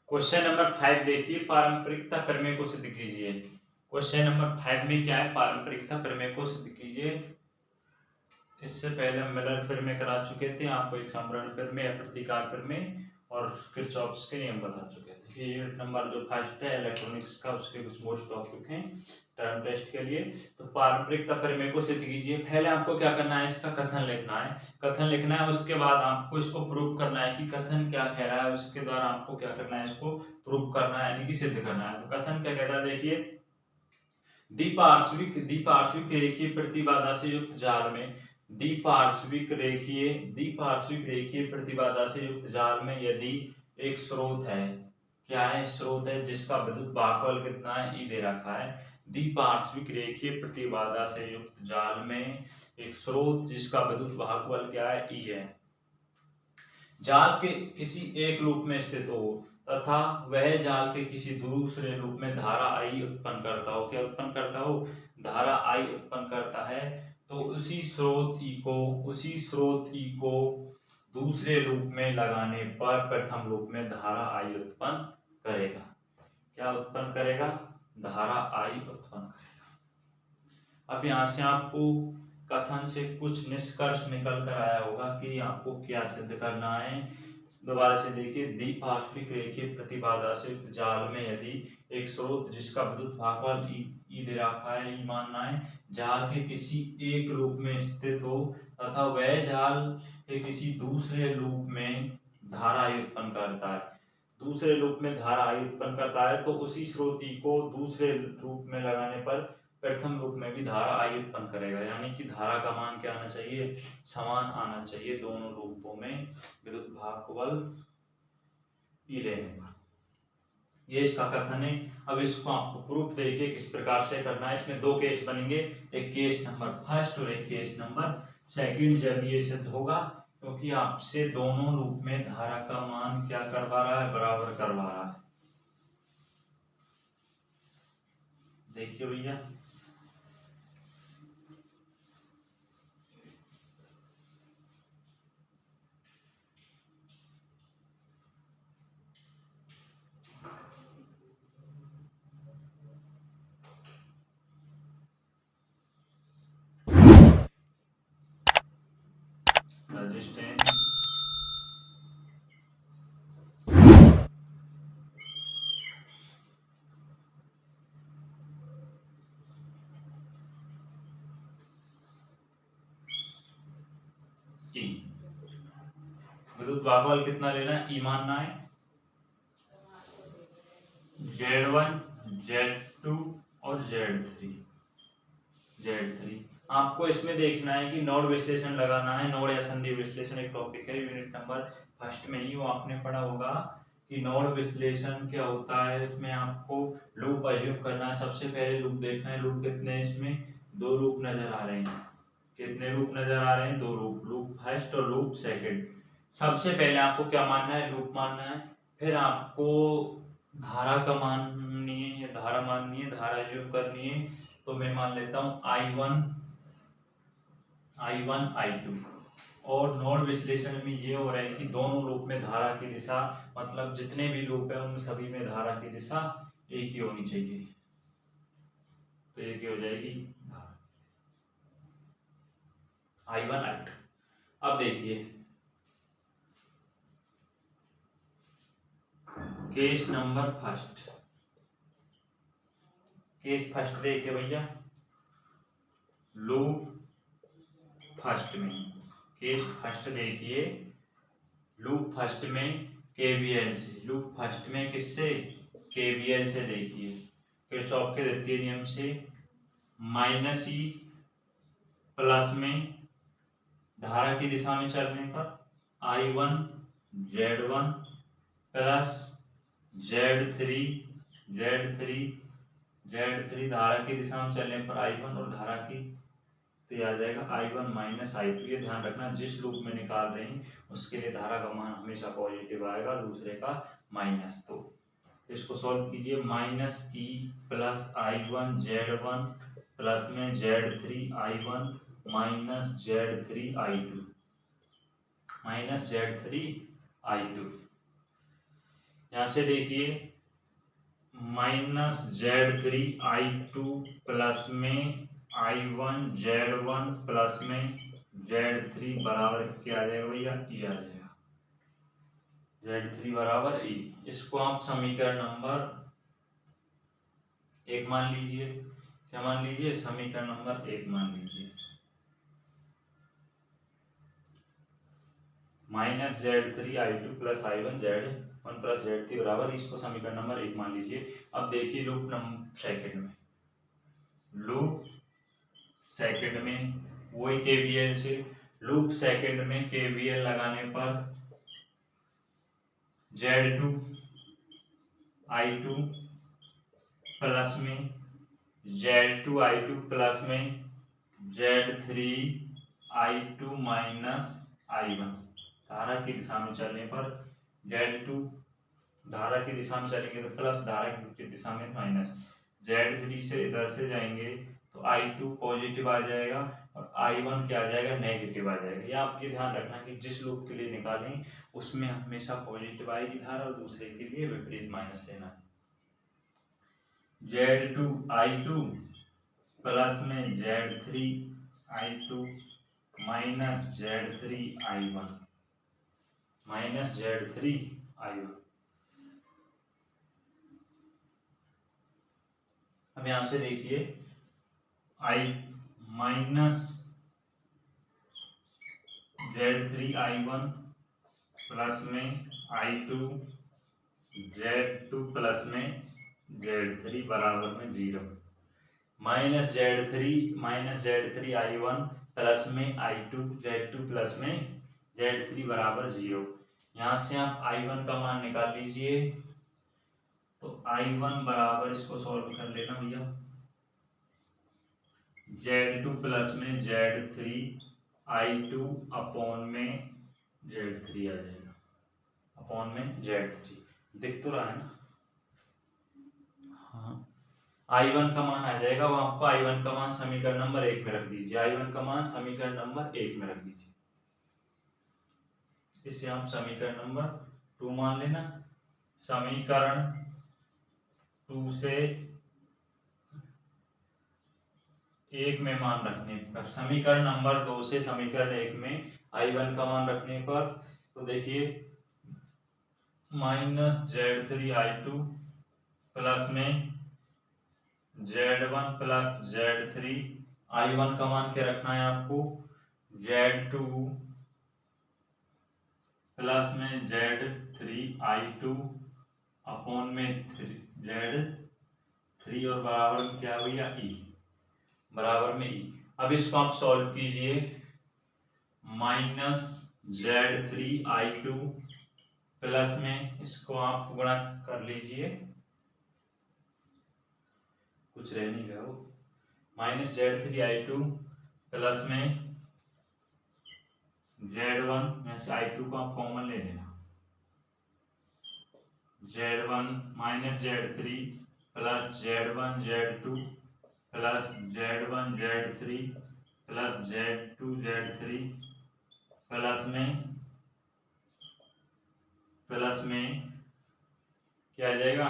क्वेश्चन नंबर 5 देखिए, पारंपरिकता प्रमेय को सिद्ध कीजिए। क्वेश्चन नंबर 5 में क्या है, पारंपरिकता प्रमेय को सिद्ध कीजिए। इससे पहले हम मिलर प्रमेय करा चुके थे, आपको एक समरण प्रमेय, प्रतिकार प्रमेय और किरचॉफ्स के नियम बता चुके थे। ये नंबर जो फर्स्ट है इलेक्ट्रॉनिक्स का, उसके कुछ मोस्ट टॉपिक हैं टर्म टेस्ट के लिए। तो पारंपरिकता प्रमेय को सिद्ध कीजिए। पहले आपको क्या करना है, इसका कथन लिखना है, कथन लिखना है। उसके बाद आपको इसको प्रूव करना है कि कथन क्या कह रहा है, उसके द्वारा आपको क्या करना है, इसको प्रूव करना है यानी कि सिद्ध करना है। तो कथन क्या कहता है देखिए, द्विपार्श्विक रेखीय प्रतिबाधा से युक्त जाल में द्विपार्श्विक रेखीय प्रतिबाधा से युक्त जाल में यदि एक स्रोत है, क्या है, स्रोत है जिसका विद्युत भागफल कितना है, ई दे रखा है। द्विपार्श्विक रेखीय प्रतिबाधा से युक्त जाल में एक स्रोत जिसका विद्युत भागफल क्या है, ई है। जाल के किसी एक लूप में स्थित हो तथा वह जाल के किसी दूसरे लूप में धारा आई उत्पन्न करता हो, क्या उत्पन्न करता हो, धारा आई उत्पन्न करता है, तो उसी स्रोत ई को दूसरे लूप में लगाने पर प्रथम लूप में धारा आई उत्पन्न करेगा। क्या उत्पन्न करेगा, धारा आई उत्पन्न करेगा। अब यहाँ से आपको कथन से कुछ निष्कर्ष निकल कर आया होगा कि आपको क्या सिद्ध करना है। दोबारा से देखिए, द्विपार्श्विक रेखीय प्रतिबाधा से युक्त जाल में यदि एक स्रोत जिसका विद्युत भागफल ई दे रखा है, ई मानना है, जाल के किसी एक लूप में स्थित हो तथा वह जाल के किसी दूसरे लूप में धारा आई उत्पन्न करता है, दूसरे लूप में धारा आई उत्पन्न करता है, तो उसी स्रोत ई को दूसरे लूप में लगाने पर प्रथम लूप में भी धारा आई उत्पन्न करेगा। यानी कि धारा का मान क्या आना चाहिए, समान आना चाहिए दोनों लूपों में विद्युत भागफल ई लेने पर। ये इसका कथन है। अब इसको आपको प्रूफ देखिए किस प्रकार से करना है। इसमें दो केस बनेंगे, एक केस नंबर फर्स्ट और एक केस नंबर सेकंड। जब ये सिद्ध होगा, क्योंकि आपसे दोनों लूप में धारा का मान क्या करवा रहा है, बराबर करवा रहा है। देखिए भैया, रेजिस्टेंस ई, विद्युत भागफल कितना लेना है, ई मानना है, Z1 Z2 और Z3। आपको इसमें देखना है कि नोड विश्लेषण लगाना है। नोड या संधि विश्लेषण एक टॉपिक है यूनिट नंबर फर्स्ट में ही, वो आपने पढ़ा होगा कि नोड विश्लेषण क्या होता है। इसमें आपको लूप अज्यूम करना है। सबसे पहले लूप देखना है, लूप कितने हैं इसमें, 2 लूप नजर आ रहे हैं। कितने लूप नजर आ रहे हैं, 2 लूप, लूप फर्स्ट और लूप सेकंड। सबसे पहले आपको क्या मानना है, लूप मानना है। फिर आपको धारा का माननी है या धारा माननी है, धारा अज्यूम करनी है। तो मैं मान लेता हूं I1 I2। और नोड विश्लेषण में ये हो रहा है कि दोनों लूप में धारा की दिशा, मतलब जितने भी लूप है उन सभी में धारा की दिशा एक ही होनी चाहिए। तो ये क्या हो जाएगी, I1 I2। अब देखिए case number first, case first देखिए भैया, लूप फर्स्ट में, केस फर्स्ट देखिए, लूप फर्स्ट में केवीएल से, लूप फर्स्ट में किससे, केवीएल से। देखिए किरचॉफ के द्वितीय नियम से -E प्लस में धारा की दिशा में चलने पर I1 Z1 प्लस Z3 धारा की दिशा में चलने पर I1 और धारा की, तो ये आ जाएगा I1 माइनस I2। ये ध्यान रखना, जिस लूप में निकाल रहे हैं उसके लिए धारा का मान हमेशा पॉजिटिव आएगा, दूसरे का माइनस। तो इसको सॉल्व कीजिए, -E plus I1 Z1 plus में Z3 I1 minus Z3 I2। यहाँ से देखिए -Z3 I2 प्लस में I1 Z1 प्लस में Z3 बराबर क्या आ जाएगा भैया, E आ जाएगा, Z3 बराबर E। इसको आप समीकरण नंबर 1 मान लीजिए। क्या मान लीजिए, समीकरण नंबर 1 मान लीजिए। -Z3 I2 plus I1 Z1 plus Z3 बराबर, इसको समीकरण नंबर 1 मान लीजिए। अब देखिए लूप नंबर सेकंड में, लूप सेकंड में वही केवीएल से, लूप सेकंड में केवीएल लगाने पर Z2 I2 प्लस में Z2 I2 प्लस में Z3 I2 माइनस I1। धारा की दिशा में चलने पर Z2 धारा की दिशा में चलेंगे तो प्लस, धारा की दिशा में माइनस। Z3 से इधर से जाएंगे तो I2 पॉजिटिव आ जाएगा और I1 क्या आ जाएगा, नेगेटिव आ जाएगा। ये आप ये ध्यान रखना कि जिस लूप के लिए निकालें उसमें हमेशा पॉजिटिव आएगी धारा और दूसरे के लिए विपरीत माइनस लेना है। Z2 I2 प्लस में Z3 I2 minus Z3 I1 minus Z3 I1। अब यहां से देखिए I minus Z3 I1 plus में I2 Z2 प्लस में Z3 बराबर में 0। माइनस Z3 I1 प्लस में I2 Z2 प्लस में Z3 बराबर 0। यहाँ से आप I1 का मान निकाल लीजिए। तो I1 बराबर, इसको सॉल्व कर लेना भैया, Z2 प्लस में Z3 I2 अपॉन में Z3 आ जाएगा, अपॉन में Z3 दिख तो रहा है ना। हाँ, I1 का मान आ जाएगा, वो आपको I1 का मान समीकरण नंबर 1 में रख दीजिए। I1 का मान समीकरण नंबर 1 में रख दीजिए। इसे आप समीकरण नंबर 2 मान लेना। समीकरण 2 से 1 में मान रखने पर, समीकरण नंबर 2 से समीकरण 1 में I1 का मान रखने पर, तो देखिए माइनस Z3 I2 प्लस में Z1 प्लस Z3, I1 का मान क्या रखना है आपको, Z2 प्लस में Z3I2 अपॉन में Z3 और बराबर में क्या भैया E, बराबर में E। अब इसको आप सॉल्व कीजिए, -Z3I2 प्लस में इसको आप गुणा कर लीजिए, कुछ रह नहीं गया वो, -Z3I2 प्लस में Z1, यहाँ से I2 को आप कॉमन ले लेना, Z1 -Z3 plus Z1 Z2 plus Z1 Z3 plus Z2 Z3 plus में क्या आ जाएगा,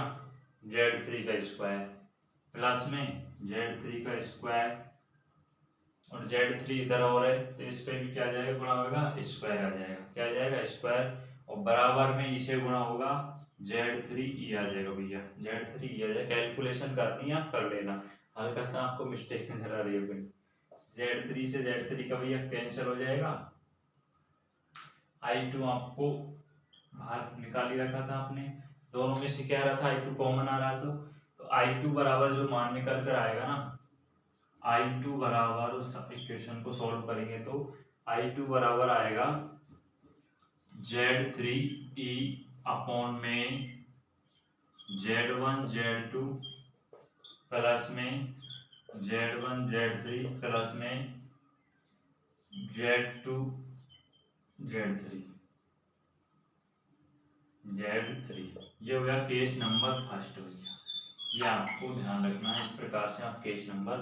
Z3 का स्क्वायर प्लस में Z3 का स्क्वायर, और Z3 इधर और है तो इस पे भी क्या आ जाएगा, गुणा होगा, स्क्वायर आ जाएगा, क्या आ जाएगा, स्क्वायर, और बराबर में इसे गुणा होगा Z3E आ जाएगा भैया, Z3E आ जाएगा। कैलकुलेशन करनी है आप कर लेना, हल्का सा आपको मिस्टेक नजर आ रही है कोई, Z3 से Z3 का भैया कैंसिल हो जाएगा, I2 आपको बाहर निकाल ही रखा था आपने, दोनों में से क्या आ रहा था, I2 कॉमन आ रहा था, तो I2 बराबर जो मान निकल कर आएगा ना, I2 बराबर, उस इक्वेशन को सॉल्व करेंगे तो I2 बराबर आएगा Z3E अपॉन में Z1 Z2 प्लस में Z1 Z3 प्लस में Z2 Z3 ये हो गया केस नंबर फर्स्ट भैया, ये आपको ध्यान रखना है, इस प्रकार से आप केस नंबर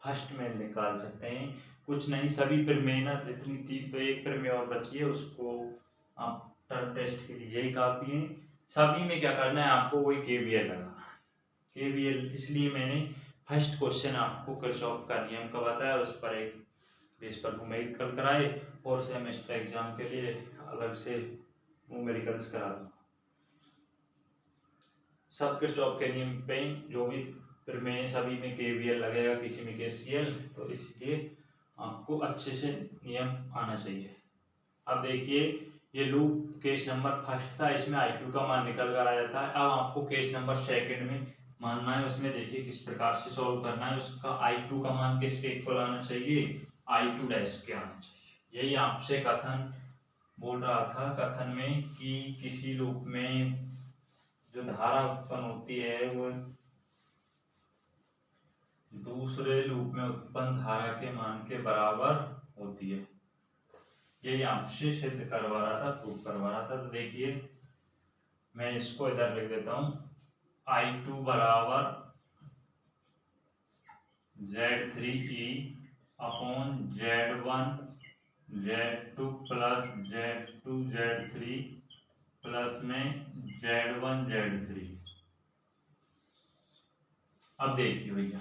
फर्स्ट में निकाल सकते हैं। कुछ नहीं, सभी प्रमेय ना जितनी थी, तो एक प्रमेय और बची है, उसको आप टर्म टेस्ट के लिए यही काफी है, सभी में क्या करना है आपको, वही केवीएल लगाना, केवीएल, इसलिए मैंने फर्स्ट क्वेश्चन आपको किरचॉफ का नियम का बताया, उस पर एक बेस पर न्यूमेरिकल कल कराए, और सेमेस्टर एग्जाम के लिए अलग से न्यूमेरिकल्स करा दूँ, सब किरचॉफ के नियम पे जो भी प्रमेय सभी में केवीएल लगेगा, किसी में केसीएल, तो इसलिए आपको अच्छे से नियम आना चाहिए। अब देखिए, ये लूप केस नंबर फर्स्ट था, इसमें I2 का मान निकल कर आ जाता है। अब आपको केस नंबर सेकंड में मानना है, उसमें देखिए किस प्रकार से सॉल्व करना है, उसका I2 का मान किसके इक्वल आना चाहिए, I2 डैश के आना चाहिए। यही आपसे कथन बोल रहा था, कथन में कि किसी लूप में जो धारा उत्पन्न होती है वो दूसरे लूप में उत्पन्न धारा के मान के बराबर होती है, यही आपसे सिद्ध करवा रहा था, प्रूव करवा रहा था। तो देखिए, मैं इसको इधर लिख देता हूं, I2 बराबर Z3E upon Z1 Z2 plus Z2 Z3 plus में Z1 Z3। अब देखिए भैया,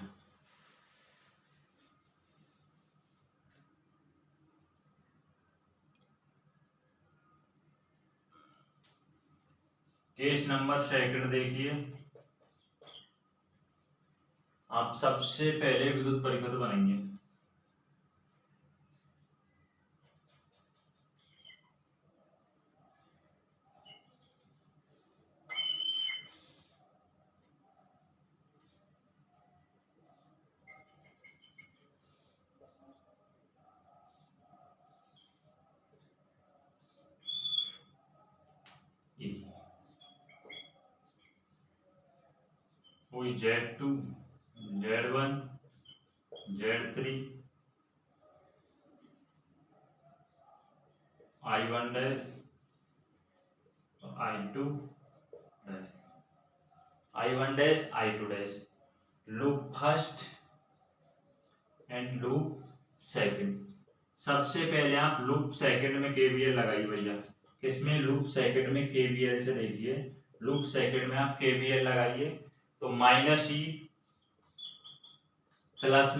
केस नंबर सेकंड देखिए, आप सबसे पहले विद्युत परिपथ बनेंगे, वही Z2 Z1 Z3 I1 dash I2 dash, I1 dash I2 dash, loop first and loop second. सबसे पहले आप लूप सेकंड में केवीएल लगाइए भैया, किसमें, लूप सेकंड में केवीएल से देखिए, लूप सेकंड में आप केवीएल लगाइए, तो -E प्लस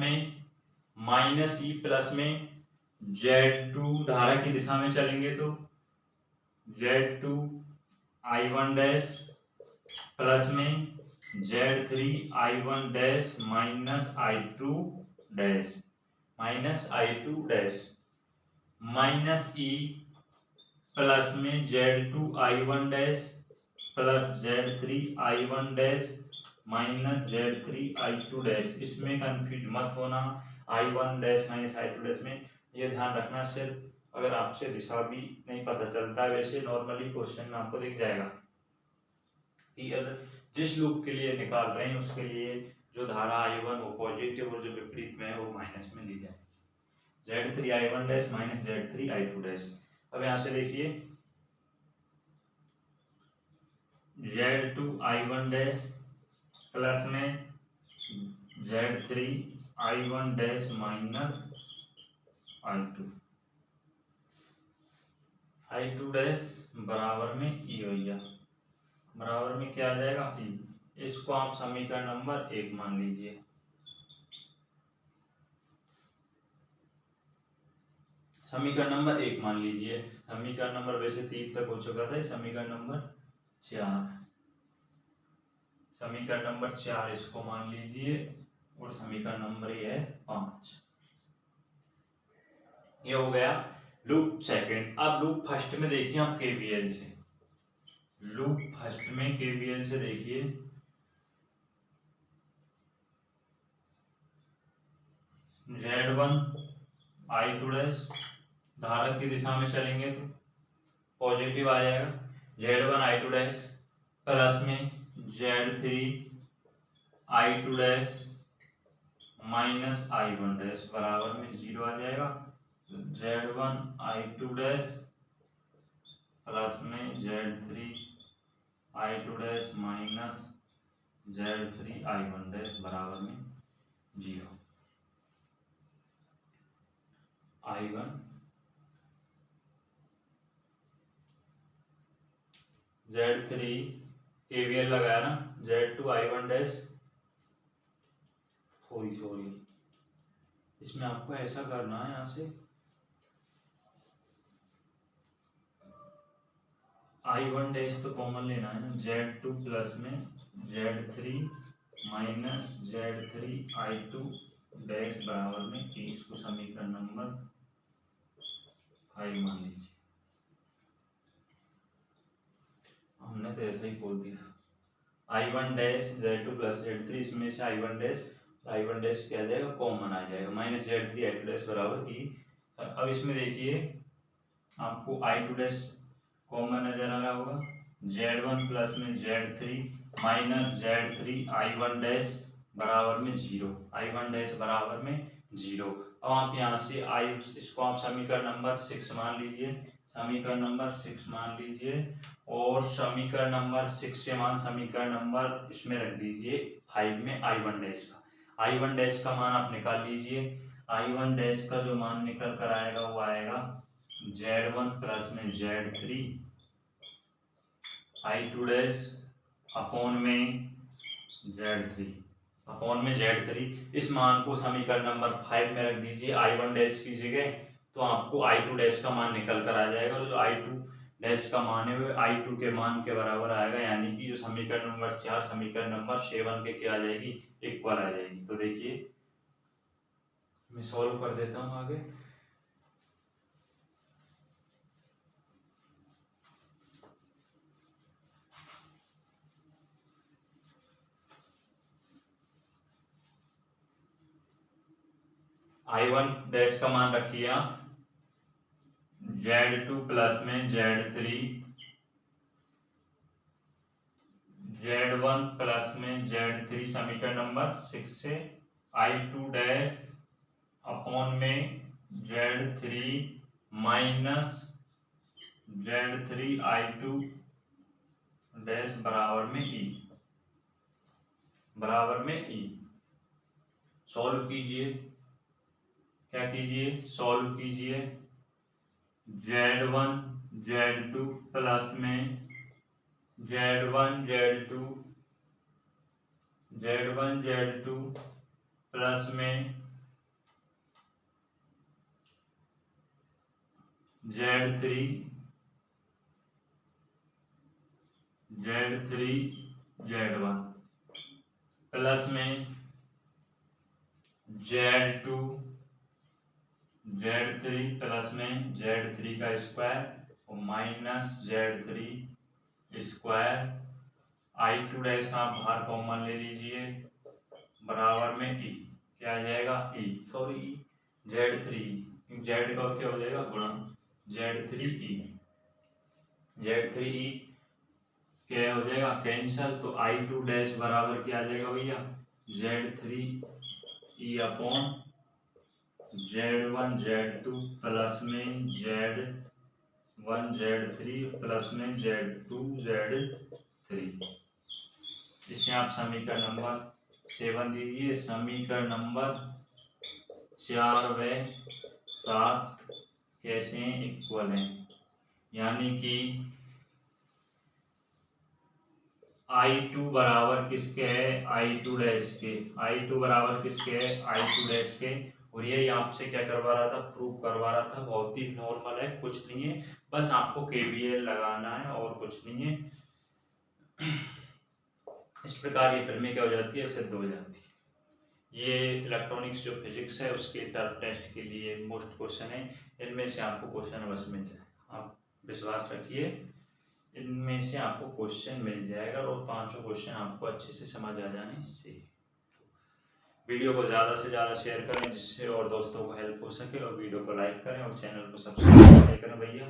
में Z2 धारा की दिशा में चलेंगे तो Z2 I1 डैश प्लस में Z3 I1 dash minus I2 dash, -E plus में Z2I1 plus Z3I1 minus Z3I2। इसमें कंफ्यूज मत होना, I1 माइनस I2 में ये ध्यान रखना। सिर्फ अगर आपसे दिशा भी नहीं पता चलता है, वैसे नॉर्मली क्वेश्चन में आपको दिख जाएगा कि अगर जिस लूप के लिए निकाल रहे हैं उसके लिए जो धारा I1 वो पॉजिटिव और जो विपरीत में है वो माइनस में ली जाएगी। Z3I1 minus Z3I2। अब यहाँ से देखिए Z2I1 प्लस में Z3I1 माइनस I2 बराबर में ई हो गया। बराबर में क्या आ जाएगा ई। इसको आप समीकरण नंबर 1 मान लीजिए। समीकरण नंबर 1 मान लीजिए। समीकरण नंबर वैसे 3 तक हो चुका था, समीकरण नंबर 4। समीकरण नंबर 4 इसको मान लीजिए और समीकरण नंबर ये है 5। ये हो गया लूप सेकंड। अब लूप फर्स्ट में देखिए आप केवीएल से। लूप फर्स्ट में केवीएल से देखिए Z1I2 धारक की दिशा में चलेंगे तो पॉजिटिव आ जाएगा। Z1I2 प्लस में Z3I2 माइनस I1 बराबर में 0 आ जाएगा। Z1I2 प्लस में Z3I2 माइनस Z3I1 बराबर में 0। I1 Z3 KVL लगाया ना, Z2I1 सॉरी इसमें आपको ऐसा करना है, यहाँ से I1 तो कॉमन लेना है ना। Z2 प्लस में Z3 माइनस Z3I2 बराबर में 30 को समीकरण नंबर 5 मान लीजिए। हमने तो ऐसा ही बोल दिया। I1 Z2 प्लस Z3, इसमें से I1 क्या आ जाएगा, कॉमन आ जाएगा, माइनस Z3I2 बराबर की। अब इसमें देखिए आपको I2 कॉमन नजर आ रहा होगा। Z1 प्लस में Z3 माइनस Z3I1 बराबर में 0। I1 बराबर में 0। अब आप यहाँ से इसको आप समीकरण नंबर 6 मान लीजिए। समीकरण नंबर 6 मान लीजिए और समीकरण नंबर 6 से मान समीकरण नंबर इसमें रख दीजिए 5 में I1 का। I1 का मान आप निकाल लीजिए। I1 का जो मान निकल कर आएगा वो आएगा Z1 प्लस में Z3I2 अपॉन में Z3 इस मान को समीकरण नंबर 5 में रख दीजिए I1 की जगह, तो आपको I2 का मान निकल कर आ जाएगा। जो I2 का मान है वो I2 के मान के बराबर आएगा, यानी कि जो समीकरण नंबर 4 समीकरण नंबर 7 के क्या आ जाएगी, इक्वल आ जाएगी। तो देखिए मैं सॉल्व कर देता हूँ आगे। I1 का मान रखिए आप Z2 प्लस में Z1 प्लस में Z3 समीकरण नंबर 6 से I2 अपॉन में Z3 माइनस Z3I2 बराबर में E। सॉल्व कीजिए। क्या कीजिए, सॉल्व कीजिए। Z1 Z2 प्लस में Z1 Z2 प्लस में Z3 Z1 प्लस में Z2 Z3 प्लस में Z3 का स्क्वायर और minus Z3 square, I2 dash आप बाहर कॉमन ले लीजिए, बराबर में ई, क्या आ जाएगा ई, सॉरी Z3, जेड का क्या हो जाएगा गुणा, Z3E क्या हो जाएगा कैंसल, तो I2 डैश बराबर क्या आ जाएगा भैया Z3E upon Z1 Z2 plus में Z1 Z3 प्लस में Z2 Z3। इसे आप समीकरण नंबर 7 दीजिए। समीकरण नंबर 4 व 7 कैसे हैं, इक्वल हैं, यानी कि I2 बराबर किसके है, I2 डैश के, I2 बराबर किसके है, I2 डैश के। और ये आपसे क्या करवा रहा था, प्रूव करवा रहा था, बहुत ही नॉर्मल है, कुछ नहीं है, बस आपको KVL लगाना है और कुछ नहीं है। इस प्रकार ये फिल्में क्या हो जाती है, सिद्ध हो जाती है। ये इलेक्ट्रॉनिक्स जो फिजिक्स है उसके टर्म टेस्ट के लिए मोस्ट क्वेश्चन है, इनमें से आपको क्वेश्चन अवश्य मिल जाएगा, आप विश्वास रखिए, इनमें से आपको क्वेश्चन मिल जाएगा और 500 क्वेश्चन आपको अच्छे से समझ आ जाने चाहिए। वीडियो को ज़्यादा से ज़्यादा शेयर करें जिससे और दोस्तों को हेल्प हो सके, और वीडियो को लाइक करें और चैनल को सब्सक्राइब करें भैया।